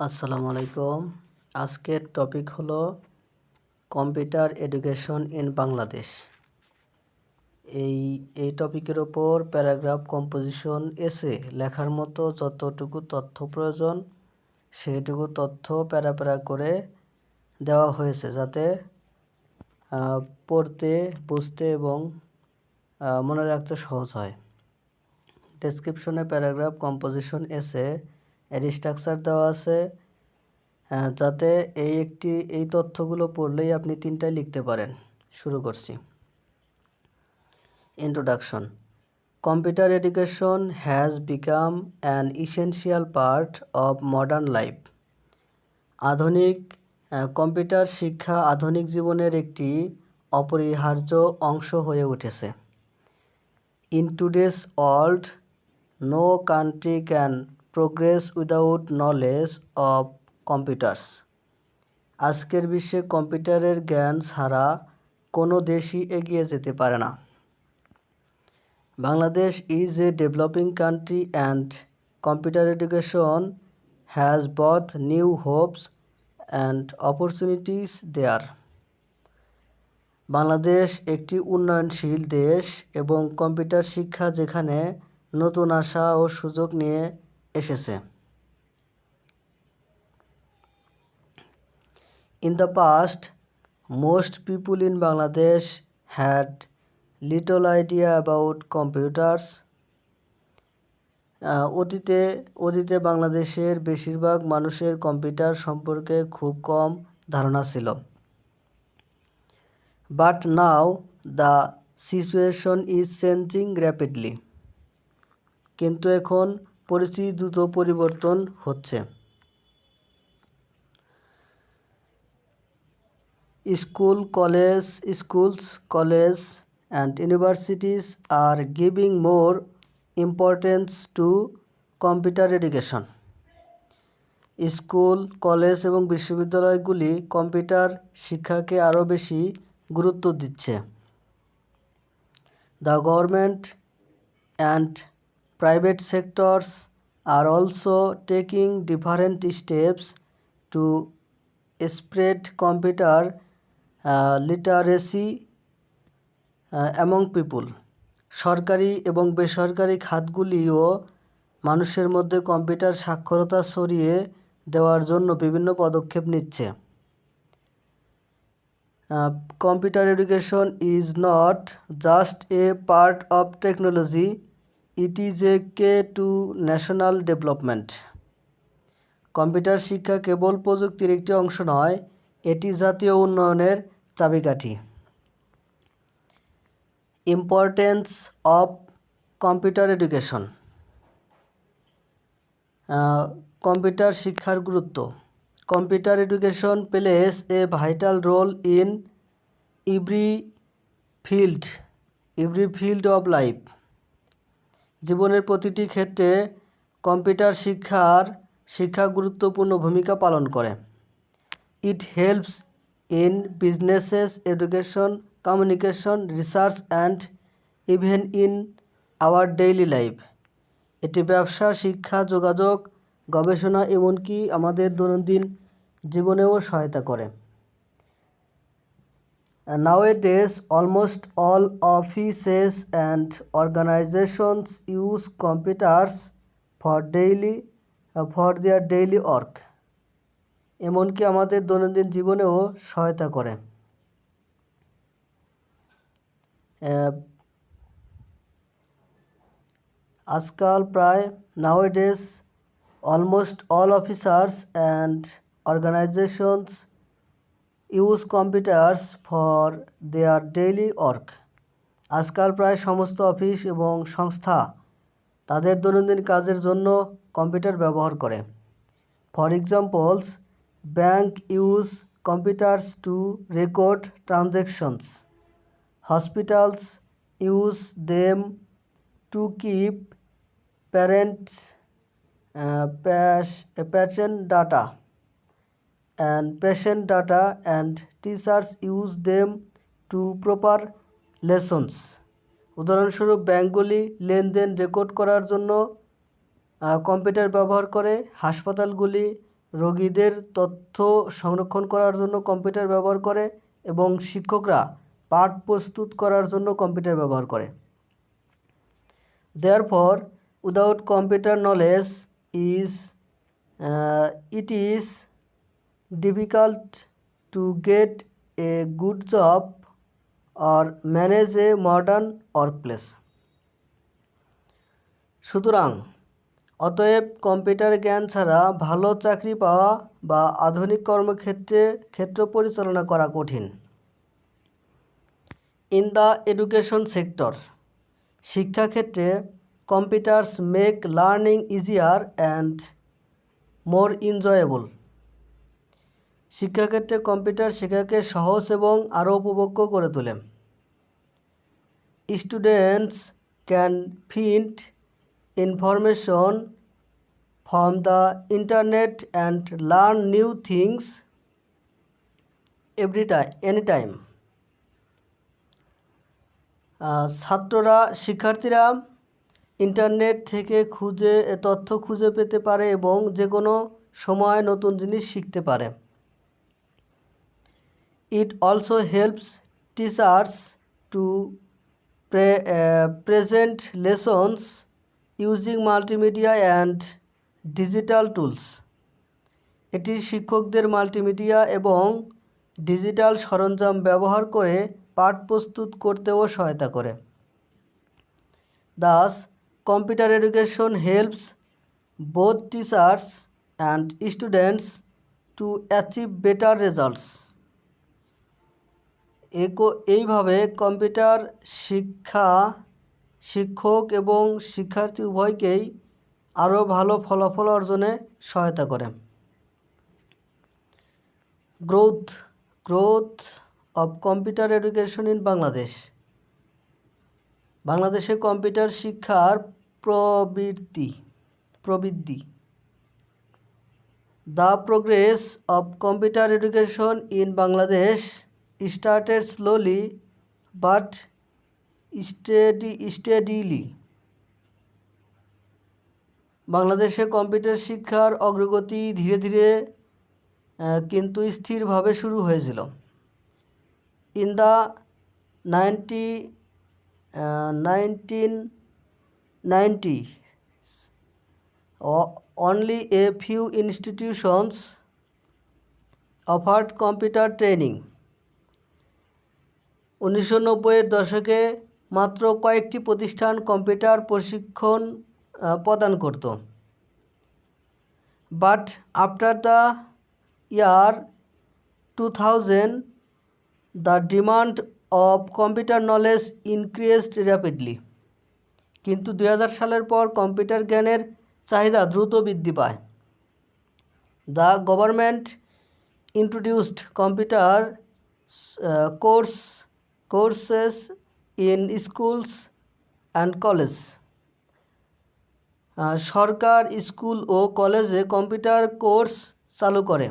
আসসালামু আলাইকুম। আজকের টপিক হলো কম্পিউটার এডুকেশন ইন বাংলাদেশ। এই টপিকের ওপর প্যারাগ্রাফ কম্পোজিশন এসে লেখার মতো যতটুকু তথ্য প্রয়োজন সেইটুকু তথ্য প্যারা করে দেওয়া হয়েছে, যাতে পড়তে, বুঝতে এবং মনে রাখতে সহজ হয়। ডেসক্রিপশনে প্যারাগ্রাফ কম্পোজিশন এসে এর স্ট্রাকচার দেওয়া আছে, যাতে এই তথ্যগুলো পড়লেই আপনি 3টায় লিখতে পারেন। শুরু করছি। Introduction. Computer education has become an essential part of modern life. আধুনিক কম্পিউটার শিক্ষা আধুনিক জীবনের একটি অপরিহার্য অংশ হয়ে উঠেছে। In today's world, no country can progress without knowledge of computers. আজকের বিশ্বে কম্পিউটারের জ্ঞান ছাড়া কোনো দেশই এগিয়ে যেতে পারে না। Bangladesh is a developing country and computer education has both new hopes and opportunities there. Bangladesh একটি উন্নয়নশীল দেশ এবং কম্পিউটার শিক্ষা যেখানে নতুন আশা ও সুযোগ নিয়ে এসেছে। In the past, most people in Bangladesh had little idea about computers. অতীতে বাংলাদেশের বেশিরভাগ মানুষের কম্পিউটার সম্পর্কে খুব কম ধারণা ছিল। But now the situation is changing rapidly. কিন্তু এখন পরিস্থিতি দ্রুত পরিবর্তন হচ্ছে। Schools, colleges and universities are giving more importance to computer education. School, college এবং বিশ্ববিদ্যালয়গুলি কম্পিউটার শিক্ষাকে আরও বেশি গুরুত্ব দিচ্ছে। The government and private sectors are also taking different steps to spread computer literacy among people. সরকারি এবং বেসরকারি খাতগুলিও মানুষের মধ্যে কম্পিউটার সাক্ষরতা ছড়িয়ে দেওয়ার জন্য বিভিন্ন পদক্ষেপ নিচ্ছে। Computer education is not just a part of technology, it is a key to national development. Computer শিক্ষা কেবল প্রযুক্তির একটি অংশ নয়, এটি জাতীয় উন্নয়নের চাবিকাঠি। Importance of computer education. Computer শিক্ষার গুরুত্ব। Computer education plays a vital role in every field of life. জীবনের প্রতিটি ক্ষেত্রে কম্পিউটার শিক্ষা গুরুত্বপূর্ণ ভূমিকা পালন করে। It helps in businesses, education, communication, research and even in our daily life. এটি ব্যবসা, শিক্ষা, যোগাযোগ, গবেষণা এমনকি আমাদের দৈনন্দিন জীবনেও সহায়তা করে। Nowadays, almost all offices and organizations use computers for their daily work. এমনকি আমাদের দৈনন্দিন জীবনেও সহায়তা করে। আজকাল প্রায় nowadays almost all officers and organizations use computers for their daily work. আজকাল প্রায় সমস্ত অফিস এবং সংস্থা তাদের দৈনন্দিন কাজের জন্য কম্পিউটার ব্যবহার করে। For examples, bank use computers two record transactions. Hospitals use them to keep patient data and teachers use them to proper lessons. উদাহরণস্বরূপ, ব্যাংকগুলি লেনদেন রেকর্ড করার জন্য কম্পিউটার ব্যবহার করে, হাসপাতালগুলি রোগীদের তথ্য সংরক্ষণ করার জন্য কম্পিউটার ব্যবহার করে এবং শিক্ষকরা পাঠ প্রস্তুত করার জন্য কম্পিউটার ব্যবহার করে। Therefore, without computer knowledge, it is difficult to get a good job or manage a modern workplace. সুতরাং অতএব কম্পিউটার জ্ঞান ছাড়া ভালো চাকরি পাওয়া বা আধুনিক ক্ষেত্র পরিচালনা করা কঠিন। ইন দ্য এডুকেশন সেক্টর, শিক্ষাক্ষেত্রে computers make learning easier and more enjoyable. শিক্ষাক্ষেত্রে কম্পিউটার শেখাকে সহজ এবং আরও উপভোগ্য করে তোলে। Students can find information from the internet and learn new things anytime. শিক্ষার্থীরা ইন্টারনেট থেকে তথ্য খুঁজে পেতে পারে এবং যে কোনো সময় নতুন জিনিস শিখতে পারে। It also helps teachers to present lessons using multimedia and digital tools. এটি শিক্ষকদের মাল্টিমিডিয়া এবং ডিজিটাল সরঞ্জাম ব্যবহার করে পাঠ প্রস্তুত করতেও সহায়তা করে। Thus, computer education helps both teachers and students to achieve better results. এইভাবে কম্পিউটার শিক্ষক এবং শিক্ষার্থী উভয়কেই আরও ভালো ফলাফল অর্জনে সহায়তা করে। Growth of computer education in Bangladesh. বাংলাদেশে কম্পিউটার শিক্ষার প্রবৃদ্ধি। The progress of computer education in Bangladesh started slowly but steadily. বাংলাদেশে কম্পিউটার শিক্ষার অগ্রগতি ধীরে ধীরে কিন্তু স্থিরভাবে শুরু হয়েছিল। In the 1990s, only a few institutions offered computer training. 1990-এর দশকে মাত্র কয়েকটি প্রতিষ্ঠান কম্পিউটার প্রশিক্ষণ প্রদান করত। But after the year 2000, the demand of computer knowledge increased rapidly. কিন্তু 2000 সালের পর কম্পিউটার জ্ঞানের চাহিদা দ্রুত বৃদ্ধি পায়। The government introduced computer courses in schools and colleges. সরকার স্কুল ও কলেজে কম্পিউটার কোর্স চালু করে।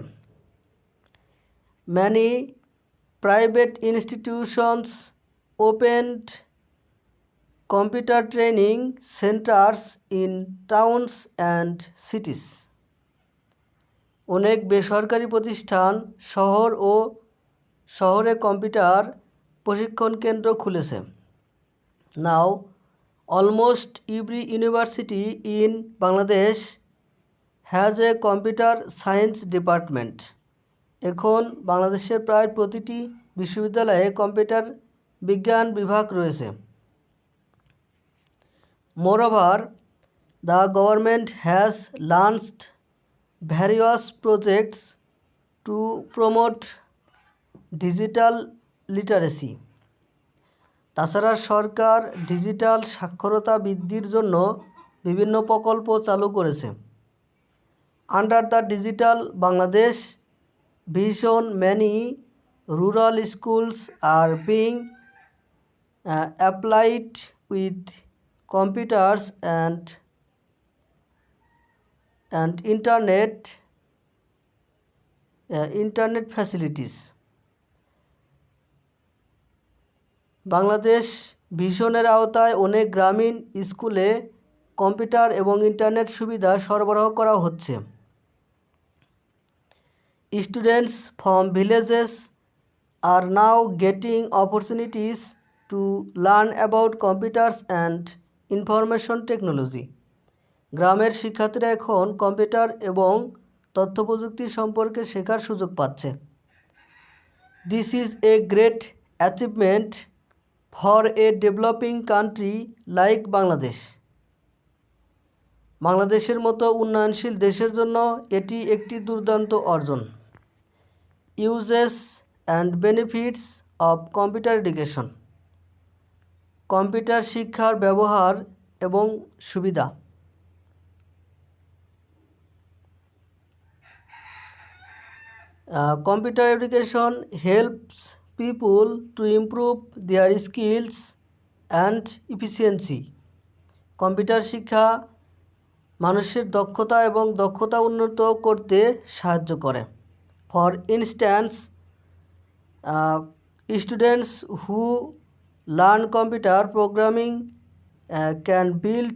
Many private institutions opened computer training centers in towns and cities. অনেক বেসরকারি প্রতিষ্ঠান শহরে কম্পিউটার প্রশিক্ষণ কেন্দ্র খুলেছে। Now, almost every university in Bangladesh has a computer science department. এখন বাংলাদেশের প্রায় প্রতিটি বিশ্ববিদ্যালয়ে কম্পিউটার বিজ্ঞান বিভাগ রয়েছে। Moreover, the government has launched various projects to promote digital literacy. তাছাড়া সরকার ডিজিটাল সাক্ষরতা বৃদ্ধির জন্য বিভিন্ন প্রকল্প চালু করেছে। Under the digital Bangladesh vision, many rural schools are being applied with computers and internet facilities. Bangladesh ভিশনের আওতায় অনেক গ্রামীণ স্কুলে কম্পিউটার এবং ইন্টারনেট সুবিধা সরবরাহ করা হচ্ছে। Students from villages are now getting opportunities to learn about computers and information technology. গ্রামের শিক্ষার্থীরা এখন কম্পিউটার এবং তথ্য প্রযুক্তি সম্পর্কে শেখার সুযোগ পাচ্ছে। This is a great achievement for a developing country like Bangladesh. বাংলাদেশের মতো উন্নয়নশীল দেশের জন্য এটি একটি দুর্দান্ত অর্জন। Uses and benefits of computer education. Computer শিক্ষার ব্যবহার এবং সুবিধা। Computer education helps people to improve their skills and efficiency. Computer শিক্ষা মানুষের দক্ষতা এবং দক্ষতা উন্নত করতে সাহায্য করে। For instance, students who learn computer programming can build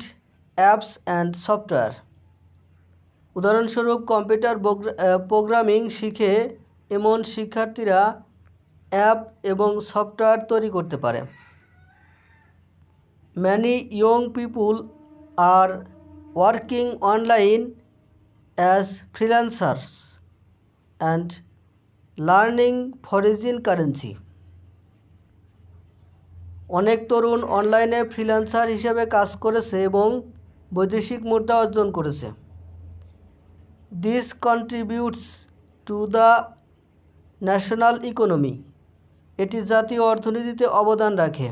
apps and software. উদাহরণস্বরূপ কম্পিউটার প্রোগ্রামিং শিখে এমন শিক্ষার্থীরা অ্যাপ এবং সফটওয়্যার তৈরি করতে পারে। Many young people are working online as freelancers and learning foreign currency. অনেক তরুণ অনলাইনে ফ্রিল্যান্সার হিসেবে কাজ করেছে এবং বৈদেশিক মুদ্রা অর্জন করেছে। This contributes to the national economy. এটি জাতীয় অর্থনীতিতে অবদান রাখে।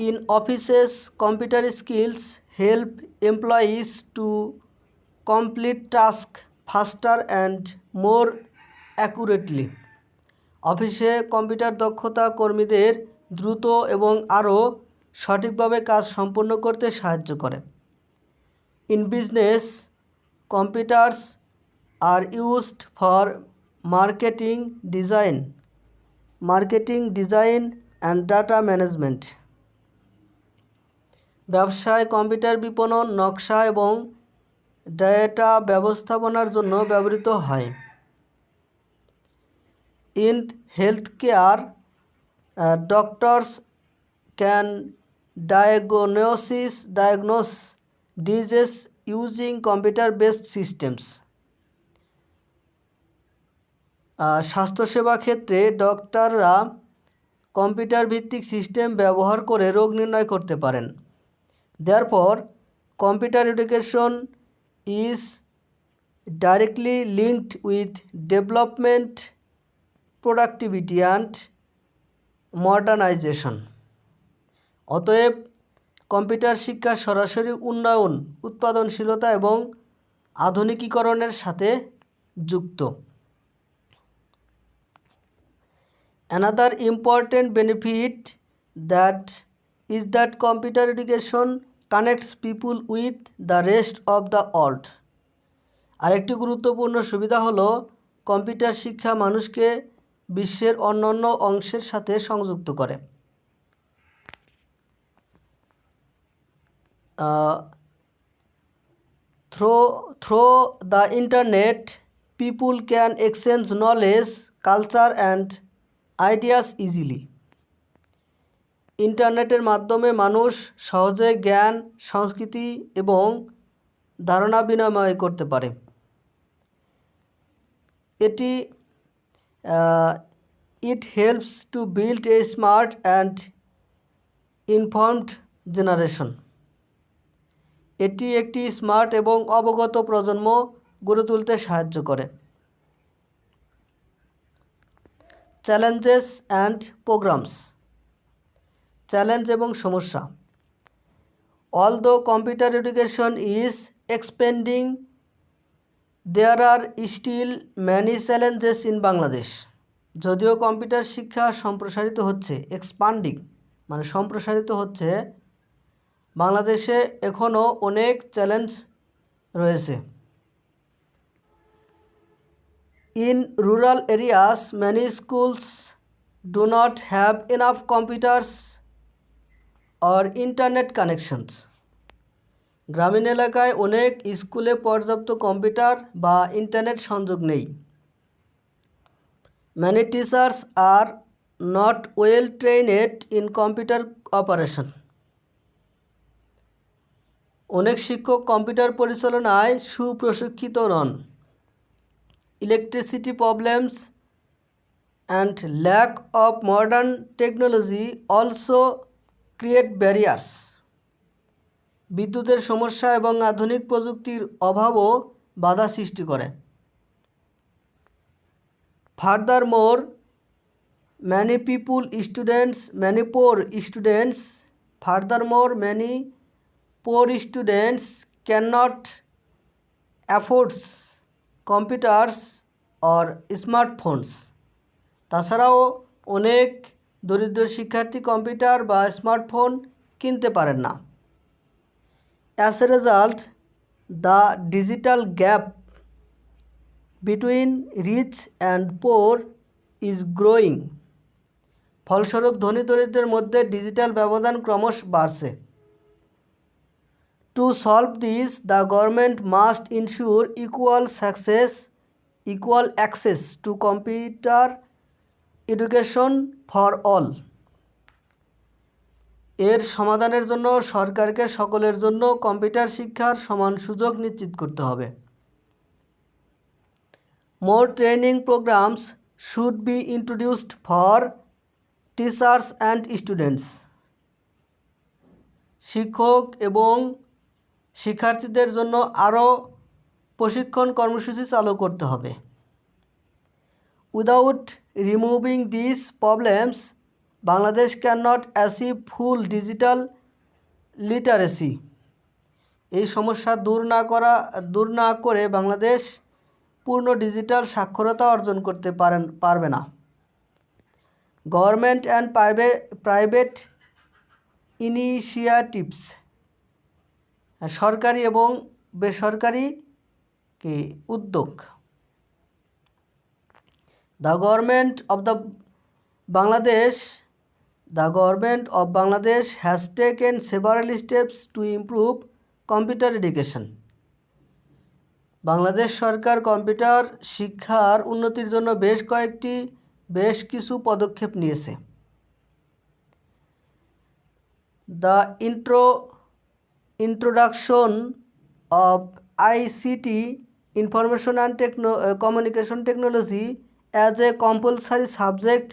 In offices, computer skills help employees to complete tasks faster and more accurately. অফিসে কম্পিউটার দক্ষতা কর্মীদের দ্রুত এবং আরও সঠিকভাবে কাজ সম্পন্ন করতে সাহায্য করে। In business, computers are used for marketing design and data management. ব্যবসায় কম্পিউটার বিপণন, নকশা এবং ডেটা ব্যবস্থাপনার জন্য ব্যবহৃত হয়। In healthcare, doctors can diagnose diseases using computer-based systems. স্বাস্থ্যসেবা ক্ষেত্রে ডক্টররা কম্পিউটার ভিত্তিক সিস্টেম ব্যবহার করে রোগ নির্ণয় করতে পারেন। Therefore, computer education is directly linked with development, productivity and modernization. অতএব কম্পিউটার শিক্ষা সরাসরি উন্নয়ন, উৎপাদনশীলতা এবং আধুনিকীকরণের সাথে যুক্ত। Another important benefit is that computer education connects people with the rest of the world. আরেকটি গুরুত্বপূর্ণ সুবিধা হলো কম্পিউটার শিক্ষা মানুষকে বিশ্বের অন্যান্য অংশের সাথে সংযুক্ত করে। Through the internet, people can exchange knowledge, culture and ideas easily. ইন্টারনেটের মাধ্যমে মানুষ সহজে জ্ঞান, সংস্কৃতি এবং ধারণা বিনিময় করতে পারে। It helps to build a smart and informed generation. এটি একটি স্মার্ট এবং অবগত প্রজন্ম গড়ে তুলতে সাহায্য করে। Challenges and programs. চ্যালেঞ্জ এবং সমস্যা। Although computer education is expanding, there are still many challenges in Bangladesh. যদিও কম্পিউটার শিক্ষা সম্প্রসারিত হচ্ছে, সম্প্রসারিত হচ্ছে, বাংলাদেশে এখনও অনেক চ্যালেঞ্জ রয়েছে। In rural areas, many schools do not have enough computers or internet connections. গ্রামীণ এলাকায় অনেক স্কুলে পর্যাপ্ত কম্পিউটার বা ইন্টারনেট সংযোগ নেই। Many teachers are not well trained in computer operation. অনেক শিক্ষক কম্পিউটার পরিচালনায় সুপ্রশিক্ষিত নন। Electricity problems and lack of modern technology also create barriers. বিদ্যুতের সমস্যা এবং আধুনিক প্রযুক্তির অভাবও বাধা সৃষ্টি করে। Furthermore, many poor students cannot afford computers or smartphones. তাছাড়াও অনেক দরিদ্র শিক্ষার্থী কম্পিউটার বা স্মার্টফোন কিনতে পারেন না। As a result, the digital gap between rich and poor is growing. ফলস্বরূপ ধনী দরিদ্রের মধ্যে ডিজিটাল ব্যবধান ক্রমশ বাড়ছে। To solve this, the government must ensure equal access to computer education for all. এর সমাধানের জন্য সরকারকে সকলের জন্য কম্পিউটার শিক্ষার সমান সুযোগ নিশ্চিত করতে হবে। More training programs should be introduced for teachers and students. শিক্ষক এবং শিক্ষার্থীদের জন্য আরও প্রশিক্ষণ কর্মসূচি চালু করতে হবে। Without removing these problems, Bangladesh cannot achieve full digital literacy. এই সমস্যা দূর না করে বাংলাদেশ পূর্ণ ডিজিটাল সাক্ষরতা অর্জন করতে পারবে না। গভর্নমেন্ট অ্যান্ড প্রাইভেট ইনিশিয়েটিভস, সরকারি এবং বেসরকারি উদ্যোগ। The government of Bangladesh has taken several steps to improve computer education. Bangladesh Sarkar computer শিক্ষার উন্নতির জন্য বেশ কিছু পদক্ষেপ নিয়েছে। The introduction of ICT, Information and Communication Technology, as a compulsory subject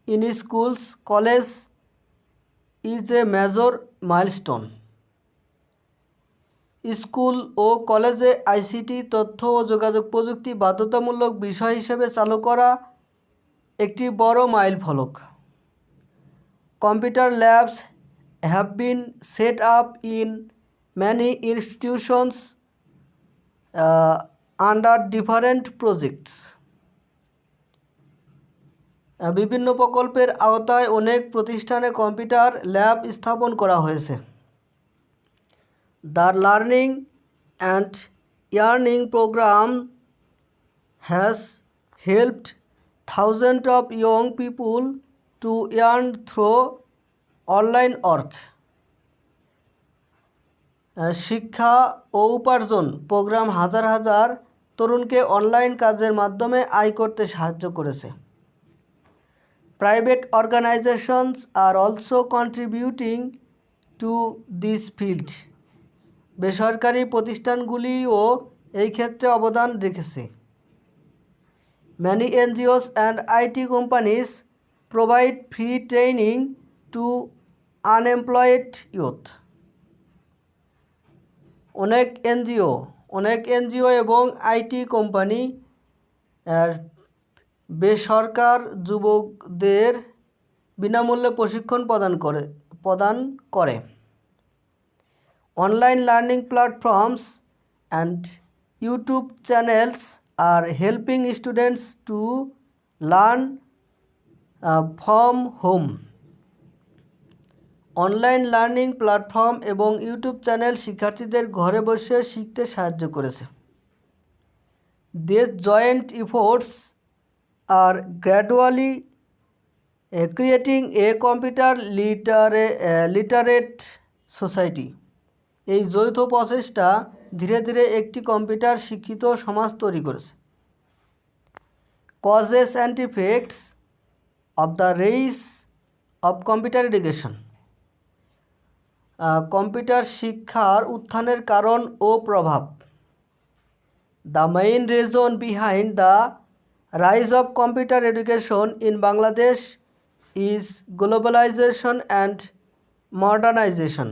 in schools, college is a major milestone. School ও কলেজে ICT তথ্য ও যোগাযোগ প্রযুক্তি বাধ্যতামূলক বিষয় হিসেবে চালু করা একটি বড় মাইলফলক। Computer labs have been set up in many institutions under different projects. বিভিন্ন প্রকল্পের আওতায় অনেক প্রতিষ্ঠানে কম্পিউটার ল্যাব স্থাপন করা হয়েছে। The Learning and Earning program has helped thousands of young people to earn through online work. শিক্ষা ও উপার্জন প্রোগ্রাম হাজার তরুণকে অনলাইন কাজের মাধ্যমে আয় করতে সাহায্য করেছে। Private organizations are also contributing to this field. বেসরকারি প্রতিষ্ঠানগুলিও এই ক্ষেত্রে অবদান রেখেছে। Many NGOs and IT companies provide free training to unemployed youth. অনেক এনজিও এবং আইটি কোম্পানি বেসরকার যুবকদের বিনামূল্যে প্রশিক্ষণ প্রদান করে। Online learning platforms and YouTube channels are helping students to learn from home. Online learning platform এবং ইউটিউব চ্যানেল শিক্ষার্থীদের ঘরে বসে শিখতে সাহায্য করেছে। These joint efforts are gradually creating a computer literate society. এই যৌথ প্রচেষ্টা ধীরে ধীরে একটি কম্পিউটার শিক্ষিত সমাজ তৈরি করেছে। Causes and effects of the rise of computer education. Computer শিক্ষার উত্থানের কারণ ও প্রভাব। The main reason behind the rise of computer education in Bangladesh is globalisation and modernisation.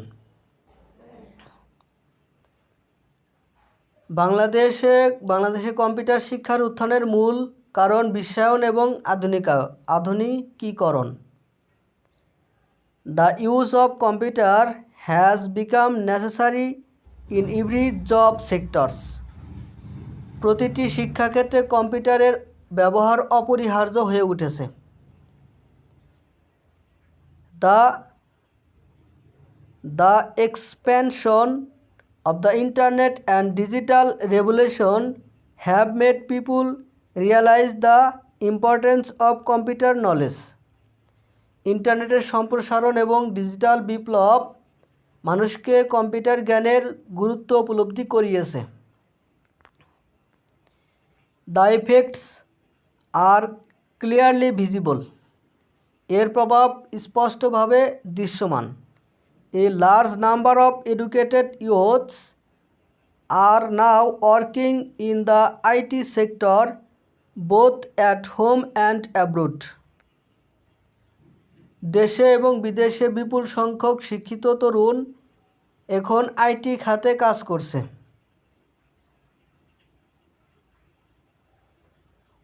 বাংলাদেশে কম্পিউটার শিক্ষার উত্থানের মূল কারণ বিশ্বায়ন এবং আধুনিকীকরণ। The use of computer has become necessary in every job sectors. প্রতিটি শিক্ষাক্ষেত্রে কম্পিউটারের ব্যবহার অপরিহার্য হয়ে উঠেছে। The expansion of the internet and digital revolution have made people realize the importance of computer knowledge. ইন্টারনেটের সম্প্রসারণ এবং ডিজিটাল বিপ্লব মানুষকে কম্পিউটার জ্ঞানের গুরুত্ব উপলব্ধি করিয়েছে। The effects are clearly visible. এর প্রভাব স্পষ্টভাবে দৃশ্যমান। A large number of educated youths are now working in the IT sector both at home and abroad. দেশে এবং বিদেশে বিপুল সংখ্যক শিক্ষিত তরুণ এখন আইটি খাতে কাজ করছে।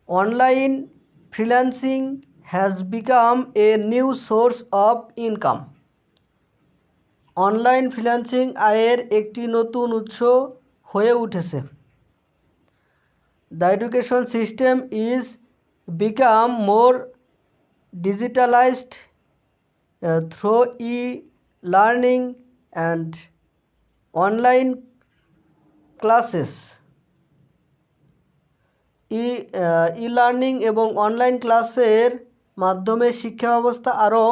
Online freelancing has become a new source of income. Online freelancing আয়ের একটি নতুন উৎস হয়ে উঠেছে। The education system is become more digitalised through e-learning and online classes. e-learning এবং অনলাইন ক্লাসের মাধ্যমে শিক্ষা ব্যবস্থা আরও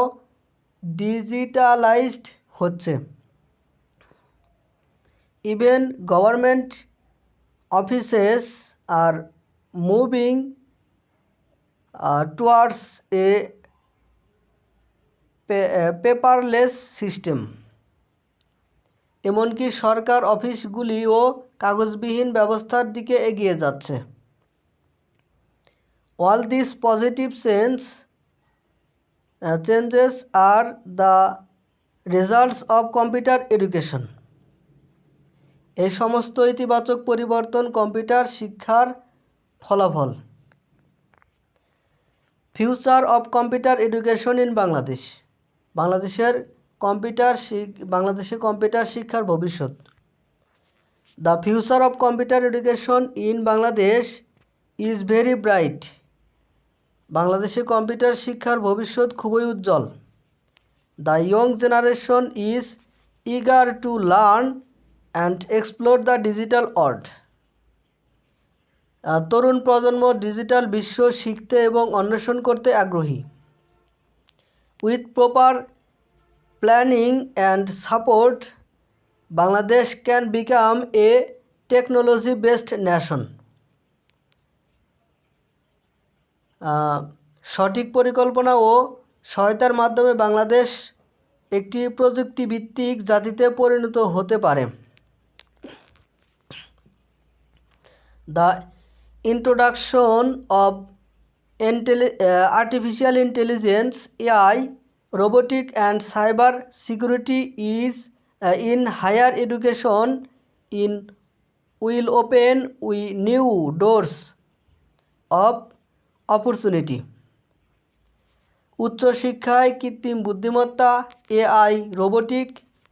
ডিজিটালাইজড হচ্ছে। Even government offices are moving towards a paperless system. এমনকি সরকার অফিসগুলিও কাগজবিহীন ব্যবস্থার দিকে এগিয়ে যাচ্ছে। All this positive changes are the results of computer education. এই সমস্ত ইতিবাচক পরিবর্তন কম্পিউটার শিক্ষার ফলাফল। Future of computer education in Bangladesh. বাংলাদেশে কম্পিউটার শিক্ষার ভবিষ্যৎ। The future of computer education in Bangladesh is very bright. বাংলাদেশে কম্পিউটার শিক্ষার ভবিষ্যৎ খুবই উজ্জ্বল। The young generation is eager to learn and explore the digital world. তরুণ প্রজন্ম ডিজিটাল বিশ্ব শিখতে এবং অন্বেষণ করতে আগ্রহী। With proper planning and support Bangladesh can become a technology based nation. সঠিক পরিকল্পনা ও সহায়তার মাধ্যমে বাংলাদেশ একটি প্রযুক্তিভিত্তিক জাতিতে পরিণত হতে পারে। The introduction of artificial intelligence AI, robotic and cyber security is in higher education will open new doors of opportunity. উচ্চশিক্ষায় কৃত্রিম বুদ্ধিমত্তা, AI, রোবোটিক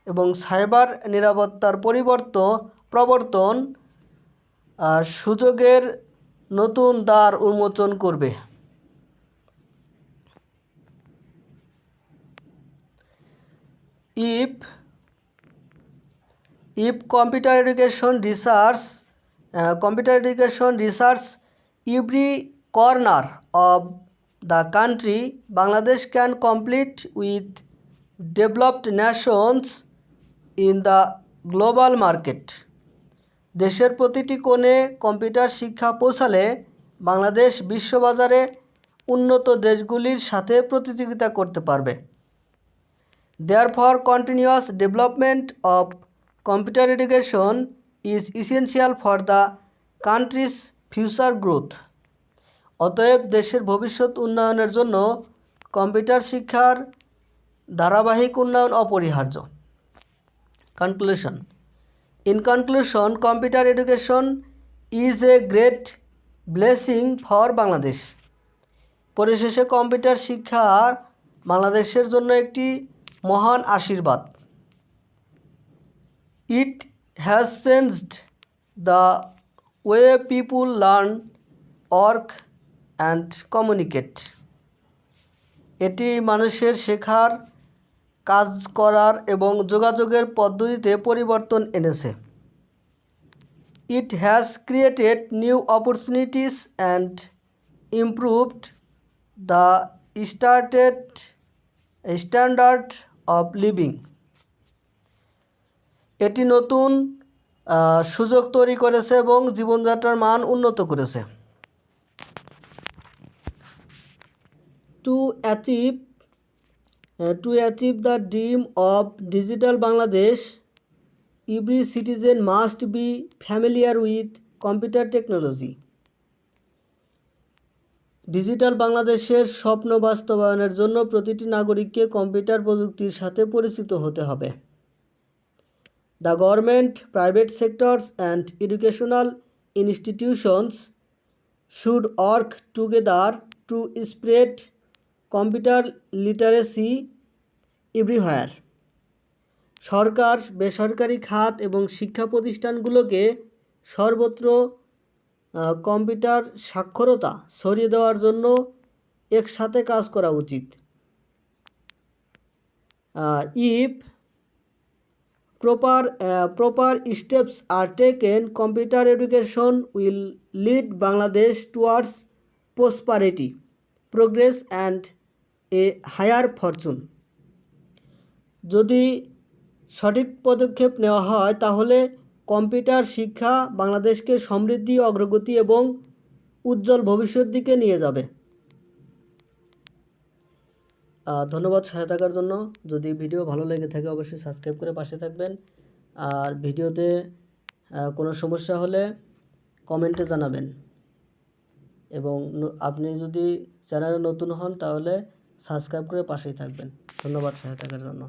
এবং সাইবার নিরাপত্তার প্রবর্তন সুযোগের নতুন দ্বার উন্মোচন করবে। If computer education research every corner of the country, Bangladesh can compete with developed nations in the global market. দেশের প্রতিটি কোণে কম্পিউটার শিক্ষা পৌঁছালে বাংলাদেশ বিশ্ববাজারে উন্নত দেশগুলির সাথে প্রতিযোগিতা করতে পারবে। Therefore, continuous development of computer education is essential for the country's future growth. অতএব দেশের ভবিষ্যৎ উন্নয়নের জন্য কম্পিউটার শিক্ষার ধারাবাহিক উন্নয়ন অপরিহার্য। Conclusion. In conclusion, computer education is a great blessing for Bangladesh. পরিশেষে কম্পিউটার শিক্ষা বাংলাদেশের জন্য একটি মহান আশীর্বাদ। It has changed the way people learn, work and communicate. এটি মানুষের শেখার, কাজ করার এবং যোগাযোগের পদ্ধতিতে পরিবর্তন এনেছে। It has created new opportunities and improved the standard of living. এটি নতুন সুযোগ তৈরি করেছে এবং জীবনযাত্রার মান উন্নত করেছে। To achieve the dream of digital Bangladesh, every citizen must be familiar with computer technology. Digital বাংলাদেশের স্বপ্ন বাস্তবায়নের জন্য প্রতিটি নাগরিককে কম্পিউটার প্রযুক্তির সাথে পরিচিত হতে হবে। The government, private sectors and educational institutions should work together to spread computer literacy everywhere. সরকার, বেসরকারি খাত এবং শিক্ষা প্রতিষ্ঠানগুলোকে সর্বত্র কম্পিউটার সাক্ষরতা ছড়িয়ে দেওয়ার জন্য একসাথে কাজ করা উচিত। If proper steps are taken, computer education will lead Bangladesh towards prosperity, progress and a higher fortune. যদি সঠিক পদক্ষেপ নেওয়া হয় তাহলে কম্পিউটার শিক্ষা বাংলাদেশকে সমৃদ্ধি, অগ্রগতি এবং উজ্জ্বল ভবিষ্যৎ দিকে নিয়ে যাবে। ধন্যবাদ সাথে থাকার জন্য। যদি ভিডিও ভালো লেগে থাকে অবশ্যই সাবস্ক্রাইব করে পাশে থাকবেন। আর ভিডিওতে কোনো সমস্যা হলে কমেন্টে জানাবেন এবং আপনি যদি চ্যানেলে নতুন হন তাহলে সাবস্ক্রাইব করে পাশেই থাকবেন। ধন্যবাদ সাথে থাকার জন্য।